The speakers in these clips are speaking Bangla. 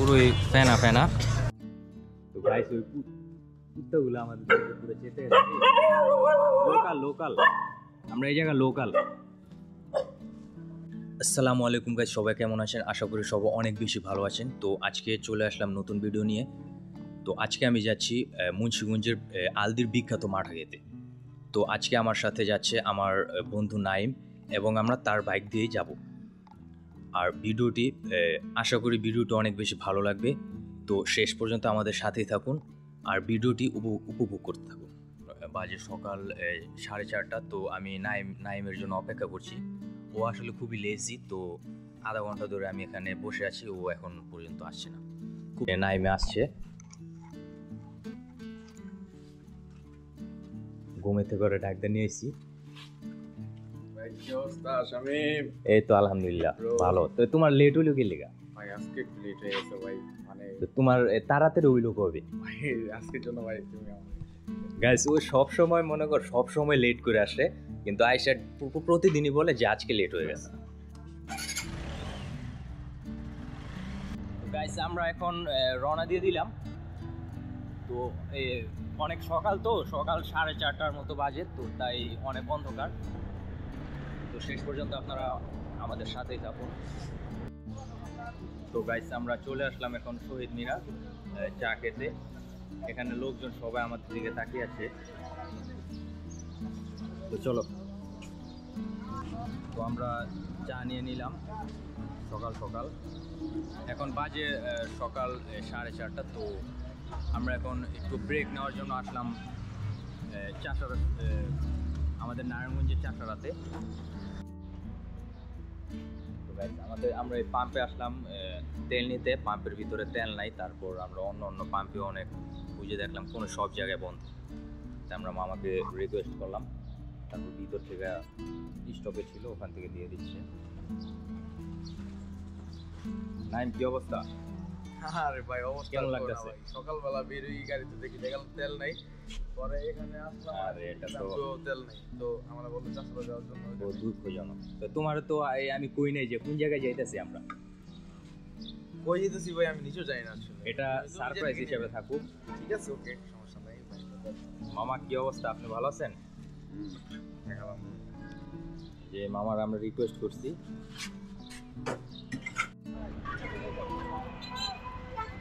পুরোই ফেনা ফেনা। তো গাইস ওই কুত্তাগুলো আমাদের পুরো চেতে লোকাল লোকাল, আমরা এই জায়গা লোকাল। আসসালামু আলাইকুম গাইস, সবাই কেমন আছেন? আশা করি সবাই অনেক বেশি ভালো আছেন। তো আজকে চলে আসলাম নতুন ভিডিও নিয়ে। তো আজকে আমি যাচ্ছি মুন্সিগঞ্জের আলদির বিখ্যাত মাঠা খেতে। তো আজকে আমার সাথে যাচ্ছে আমার বন্ধু নাইম, এবং আমরা তার বাইক দিয়েই যাব। আর ভিডিওটি আশা করি ভিডিওটি অনেক বেশি ভালো লাগবে। তো শেষ পর্যন্ত আমাদের সাথেই থাকুন আর ভিডিওটি উপভোগ করতে থাকুন। বাজে সকাল 4:30। তো আমি নাইমের জন্য অপেক্ষা করছি। ও আসলে খুবই লেজি, তো আধা ঘন্টা ধরে আমি এখানে বসে আছি, ও এখন পর্যন্ত আসছে না। নাইমে আসছে, ঘুমেতে করে ডাকতে নিয়ে এসেছি। এই তো আলহামদুলিল্লাহ ভালো। তো তোমার লেট হইলো কি লেগা? ভাই আজকে একটু লেট হয়ে গেছে ভাই, মানে তো তোমার তাড়াতাড়ি হইলো কবে? ভাই আজকের জন্য ভাই তুমি গাইস ও সব সময় মনে কর সব সময় লেট করে আসে, কিন্তু আয়শা প্রতিদিনই বলে যে আজকে লেট হয়ে গেছে। গাইস আমরা এখন রওনা দিয়ে দিলাম। তো অনেক সকাল, তো সকাল 4:30টার মতো বাজে, তো তাই অনেক অন্ধকার। তো শেষ পর্যন্ত আপনারা আমাদের সাথেই থাকুন। তো গাইস আমরা চলে আসলাম এখন শহীদ মিনার চা খেতে। এখানে লোকজন সবাই আমাদের দিকে তাকিয়ে আছে। তো চলো, তো আমরা চা নিয়ে নিলাম সকাল সকাল। এখন বাজে সকাল 4:30। তো আমরা এখন একটু ব্রেক নেওয়ার জন্য আসলাম চাষারা, আমাদের নারায়ণগঞ্জের চাষারাতে। আমরা এই পাম্পে আসলাম তেল নিতে। পাম্পের ভিতরে তেল নাই। তারপর আমরা অন্য পাম্পে অনেক খুঁজে দেখলাম, কোনো সব জায়গায় বন্ধ। তাই আমরা মামাকে রিকোয়েস্ট করলাম, তারপর ভিতর থেকে স্টপে ছিল, ওখান থেকে দিয়ে দিচ্ছে। নাইম কি অবস্থা? আরে ভাই অবস্থা কেমন লাগতেছে? সকালবেলা বেরোই গাড়িতে দেখি দেখলাম তেল নাই, পরে এখানে আসলাম আর এটা তো তেল নাই। তো আমরা বললাম চাষারা যাওয়ার জন্য। দুঃখজনক। তো তোমার তো আমি কই নাই যে কোন জায়গায় যাইতেছি আমরা। কই যেতেছি ভাই আমি নিজেও জানি না আসলে। এটা সারপ্রাইজ হিসেবে থাকুক। ঠিক আছে, ওকে, সমস্যা নাই ভাই। মামা কি অবস্থা? আপনি ভালো আছেন? দেখালাম যে মামার আমরা রিকোয়েস্ট করছি।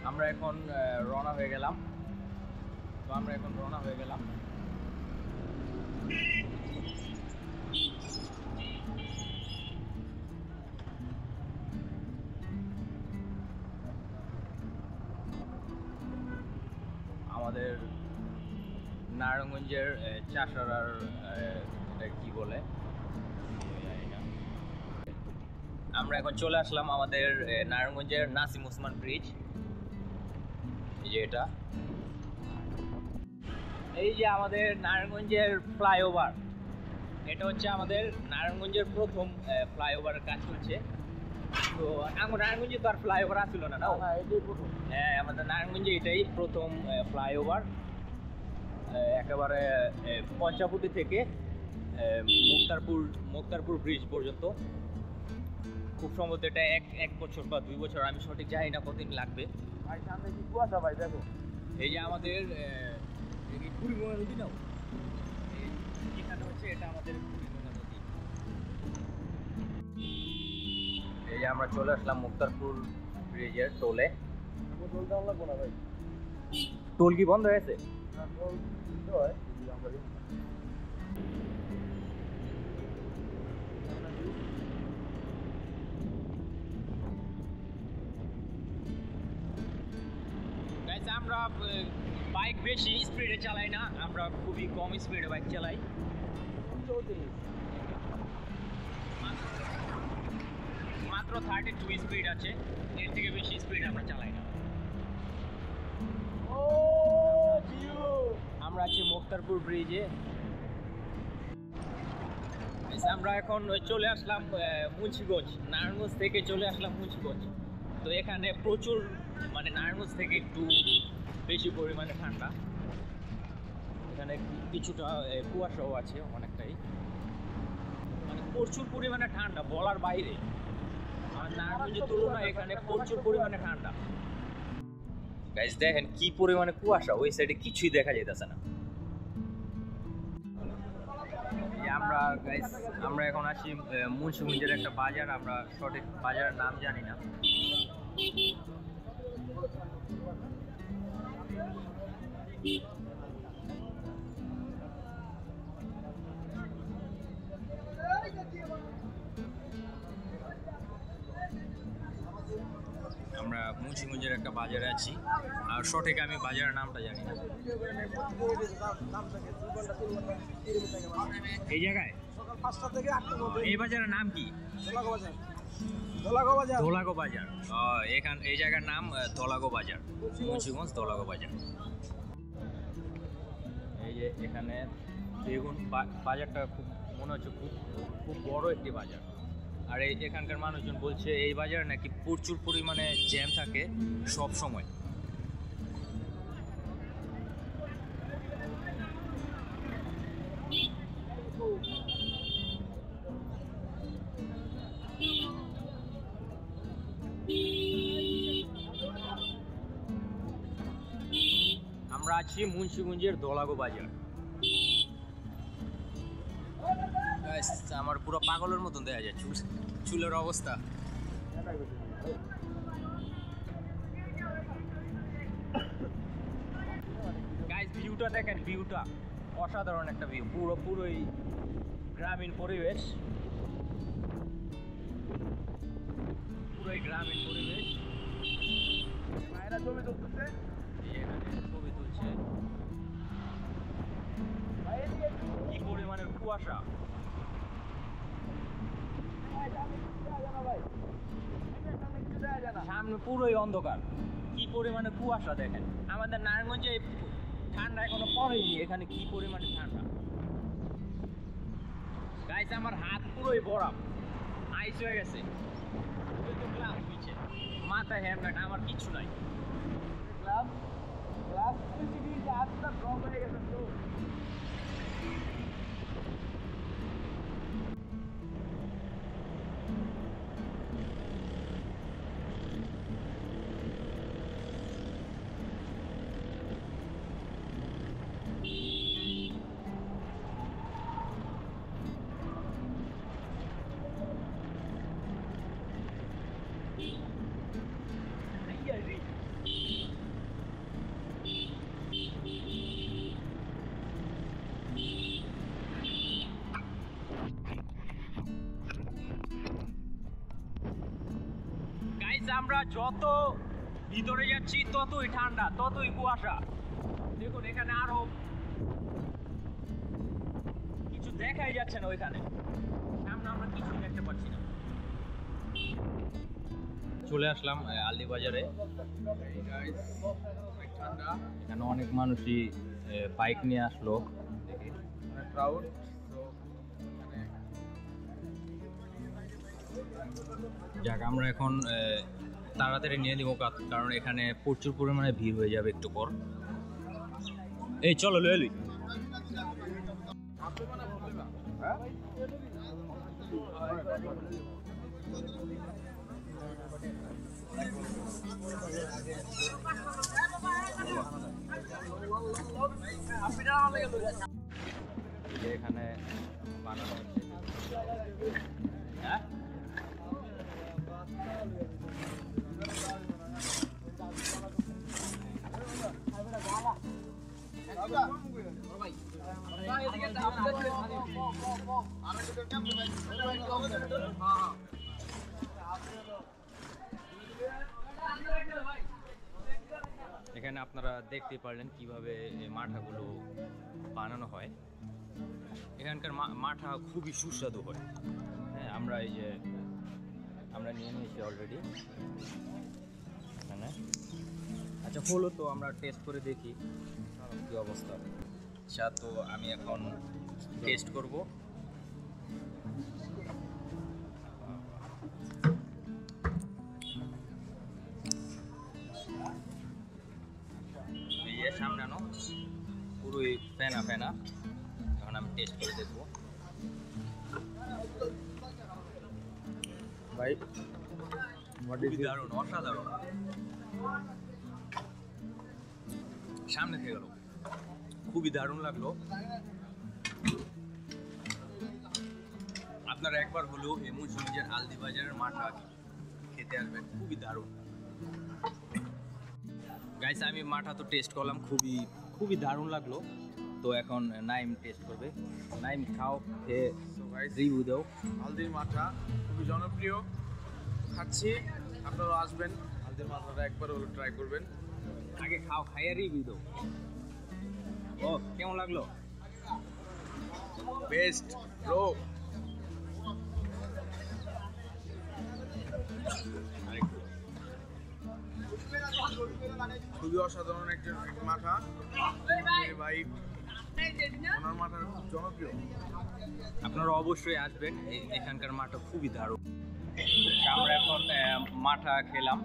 আমরা এখন রওনা হয়ে গেলাম। আমাদের নারায়ণগঞ্জের চাষারার এটা কি বলে, আমরা এখন চলে আসলাম আমাদের নারায়ণগঞ্জের নাসিম ওসমান ব্রিজ। এই যে এই যে আমাদের নারায়ণগঞ্জের ফ্লাইওভার। এটা হচ্ছে আমাদের নারায়ণগঞ্জের প্রথম ফ্লাইওভারের কাজ চলছে। তো আমার নারায়ণগঞ্জে তো আর ফ্লাইওভার আসছিল না। হ্যাঁ, আমাদের নারায়ণগঞ্জে এটাই প্রথম ফ্লাইওভার। একেবারে পঞ্চাপুটি থেকে মুক্তারপুর ব্রিজ পর্যন্ত। খুব সম্ভবত এটা এক বছর বা 2 বছর, আমি সঠিক জানি না কতদিন লাগবে। ভাই সামনে কি কুয়াশা ভাই, দেখো। এই যে আমাদের কুড়িগঙ্গা নদী নাও, এখানে হচ্ছে এটা আমাদের কুড়িগঙ্গা নদী। এই যে আমরা চলে আসলাম মুক্তারপুর ব্রিজের টোলে। টোল দেওয়া লাগবো না ভাই? টোল কি বন্ধ হয়েছে? টোল দিতে হয় আমরা। আমরা বাইক বেশি স্পিডে চালাই না, আমরা খুবই কম স্পিডে বাইক চালাই। মাত্র 32 স্পিড আছে, এর থেকে বেশি স্পিড আমরা চালাই না। আমরা আছি মুক্তারপুর ব্রিজে। আমরা এখন চলে আসলাম মুন্সিগঞ্জ। নারায়ণগঞ্জ থেকে চলে আসলাম মুন্সিগঞ্জ। তো এখানে প্রচুর, মানে নারায়ণগঞ্জ থেকে একটু বেশি পরিমাণে ঠান্ডা। এখানে কিছুটা কুয়াশাও আছে, অনেকটাই, মানে প্রচুর পরিমাণে ঠান্ডা বলার বাইরে। আর নারায়ণগঞ্জের তুলনায় এখানে প্রচুর পরিমাণে ঠান্ডা। গাইস দেখেন কি পরিমাণে কুয়াশা, ওই সাইডে কিছুই দেখা যাইতেছে না। আমরা এখন আছি মুন্সিগঞ্জের একটা বাজার, আমরা সঠিক বাজারের নাম জানি না। আমরা মুন্সিগঞ্জের একটা বাজারে আছি, আর সঠিক আমি বাজারের নামটা জানি না। এই জায়গায় সকাল 5টা থেকে 8টার মধ্যে। এই বাজারের নাম কি? ধোলাগো বাজার। ধোলাগো বাজার। ধোলাগো বাজার। এই জায়গার নাম ধোলাগো বাজার, মুন্সিগঞ্জ ধোলাগো বাজার। এই যে এখানে দেখুন বাজারটা খুব মনে হচ্ছে খুব বড় একটি বাজার। আর এখানকার মানুষজন বলছে এই বাজারে নাকি প্রচুর পরিমাণে জ্যাম থাকে সব সময়। আমরা আছি মুন্সিগঞ্জের ধোলাগো বাজার। আমার পুরো পাগলের মতন দেখা যায় চুলের অবস্থা। গাইস ভিউটা দেখেন, ভিউটা অসাধারণ একটা ভিউ, পুরোই গ্রামীণ পরিবেশ, পুরোই গ্রামীণ পরিবেশ। মায়েরা ছবি তুলতেছে। এখানে ছবি তুলছে। কি পরিমাণের কুয়াশা! সামনে পুরোই অন্ধকার, কি পরিমাণে কুয়াশা দেখেন। আমাদের নারায়ণগঞ্জে ঠান্ডা এখনো পড়েনি, এখানে কি পরিমাণে ঠান্ডা। গাইস আমার হাত পুরোই বরফ, আইস হয়ে গেছে। মাথায় হেলমেট, আমার কিছু নাই। হাতটা ড্রপ হয়ে গেছে তো। আমরা যত ভিতরে যাচ্ছি ততই ঠান্ডা, ততই কুয়াশা। দেখুন এখানে আরো কিছু দেখাই যাচ্ছে না, ওইখানে সামনে আমরা কিছু দেখতে পাচ্ছি না। চলে আসলাম আলদি বাজারে। ঠান্ডা, এখানে অনেক মানুষই বাইক নিয়ে আসলো, অনেক ক্রাউড। যাক আমরা এখন তাড়াতাড়ি নিয়ে দিব, কারণ এখানে প্রচুর পরিমাণে ভিড় হয়ে যাবে একটু পর। এই চলো লুই। এখানে বানানো হচ্ছে। হ্যাঁ এখানে আপনারা দেখতে পারলেন কিভাবে এই মাঠাগুলো বানানো হয়। এখানকার মাঠা খুবই সুস্বাদু হয়। হ্যাঁ আমরা নিয়ে নিয়েছি অলরেডি এখানে। আচ্ছা হলো তো, আমরা টেস্ট করে দেখি কি অবস্থা। আচ্ছা তো আমি এখন টেস্ট করব। এই যে সামনে আনো, পুরোই ফেনা ফেনা। এখন আমি টেস্ট করে দেখবো। ভাই খুবই দারুণ, অসাধারণ। সামনে থেকে গেল, খুবই দারুণ লাগলো। আপনারা একবার হলেও এই মুন্সিগঞ্জের আলদি বাজারের মাঠা খেতে আসবেন, খুবই দারুণ। গাইস আমি মাঠা তো টেস্ট করলাম, খুবই খুবই দারুণ লাগলো। তো এখন নাইম টেস্ট করবে। নাইম খাও, খেয়ে রিভিউ দাও। আলদির মাঠা খুবই জনপ্রিয়, খাচ্ছি, আপনারাও আসবেন, আলদির মাঠাটা একবার হলো ট্রাই করবেন। আগে খাও, খাইয়ে রিভিউ দাও। ও কেমন লাগলো? Best bro. খুবই অসাধারণ একটা মাঠা ভাই, ওনার মাঠা জনপ্রিয়। আপনারা অবশ্যই আসবেন, এখানকার মাঠা খুবই দারুণ। আমরা এখন মাঠা খেলাম,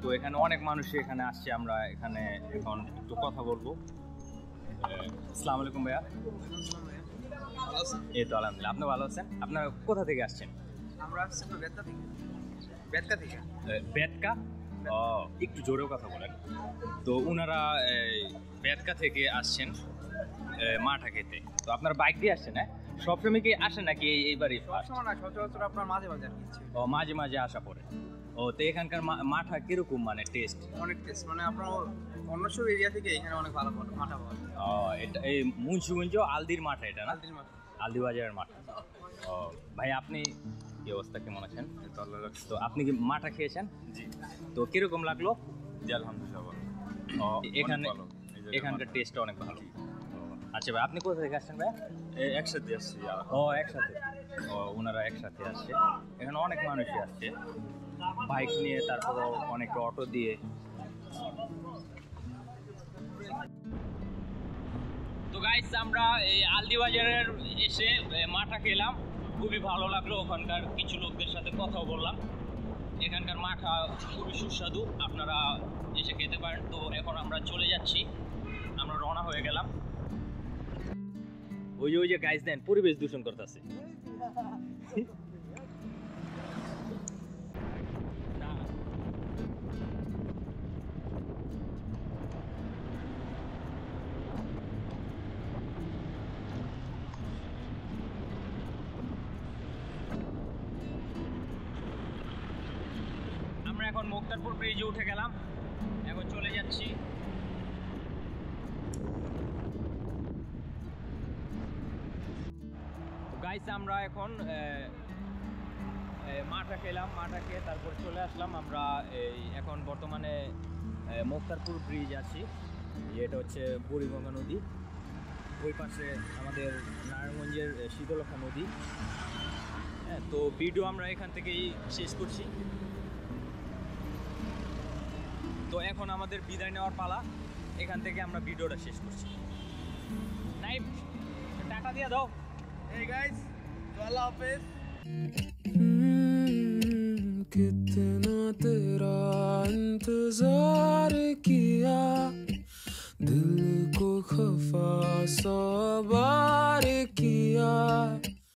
তো এখানে অনেক মানুষ এখানে আসছে, আমরা এখানে এখন একটু কথা বলবো। আসসালামু আলাইকুম ভাইয়া। ভালো আছেন? এই তো আলহামদুলিল্লাহ, আপনি ভালো আছেন? আপনারা কোথা থেকে আসছেন? আমরা আসছি তো বেতকা থেকে। বেতকা থেকে? বেতকা? ও একটু জোরেও কথা বলেন। তো ওনারা বেতকা থেকে আসছেন মাঠা খেতে। তো আপনারা বাইক দিয়ে আসছেন? হ্যাঁ, সবসময় কি আসেন নাকি এইবারই? সবসময় না, সচরাচর আপনার মাঝে মাঝে আসছি। ও মাঝে মাঝে আসা পড়ে। ও তো এখানকার মাঠা কিরকম, মানে টেস্ট? অনেক টেস্ট, মানে আপনার অন্য সব এরিয়া থেকে এখানে অনেক ভালো মাঠা পাওয়া যায়। ও এটা এই মুন্সিগঞ্জ আলদির মাঠা, এটা না? আলদির মাঠা, আলদি বাজারের মাঠা। ও ভাই আপনি কি অবস্থা, কেমন আছেন? তো আপনি কি মাঠা খেয়েছেন? জি। তো কিরকম লাগলো? জি আলহামদুলিল্লাহ ভালো। এখানে এখানকার টেস্টটা অনেক ভালো। আচ্ছা ভাই, আপনি কোথা থেকে আসছেন ভাই? একসাথে আসছি। ও একসাথে, ও ওনারা একসাথে আসছে। এখানে অনেক মানুষই আসছে বাইক নিয়ে, তারপর অনেক অটো দিয়ে। তো গাইস আমরা এই আলদি বাজারের এসে মাঠা খেলাম, খুবই ভালো লাগলো। ওখানকার কিছু লোকদের সাথে কথাও বললাম। এখানকার মাঠা খুবই সুস্বাদু, আপনারা এসে খেতে পারেন। তো এখন আমরা চলে যাচ্ছি, আমরা রওনা হয়ে গেলাম। ওই যে গাইস দেন পরিবেশ দূষণ করতেছে। আমরা এখন মুক্তারপুর ব্রিজে উঠে গেলাম, এখন চলে যাচ্ছি। গাইস আমরা এখন মাঠা খেলাম, মাঠা খেয়ে তারপর চলে আসলাম আমরা এই এখন বর্তমানে মুক্তারপুর ব্রিজ আছি। এটা হচ্ছে বুড়িগঙ্গা নদী, ওই পাশে আমাদের নারায়ণগঞ্জের শীতলক্ষা নদী। হ্যাঁ, তো ভিডিও আমরা এখান থেকেই শেষ করছি। তো এখন আমাদের বিদায় নেওয়ার পালা, এখান থেকে আমরা ভিডিওটা শেষ করছি। নাইম টাটা দিয়ে দাও। Hey guys, तो अल्लाह हाफिज। कितना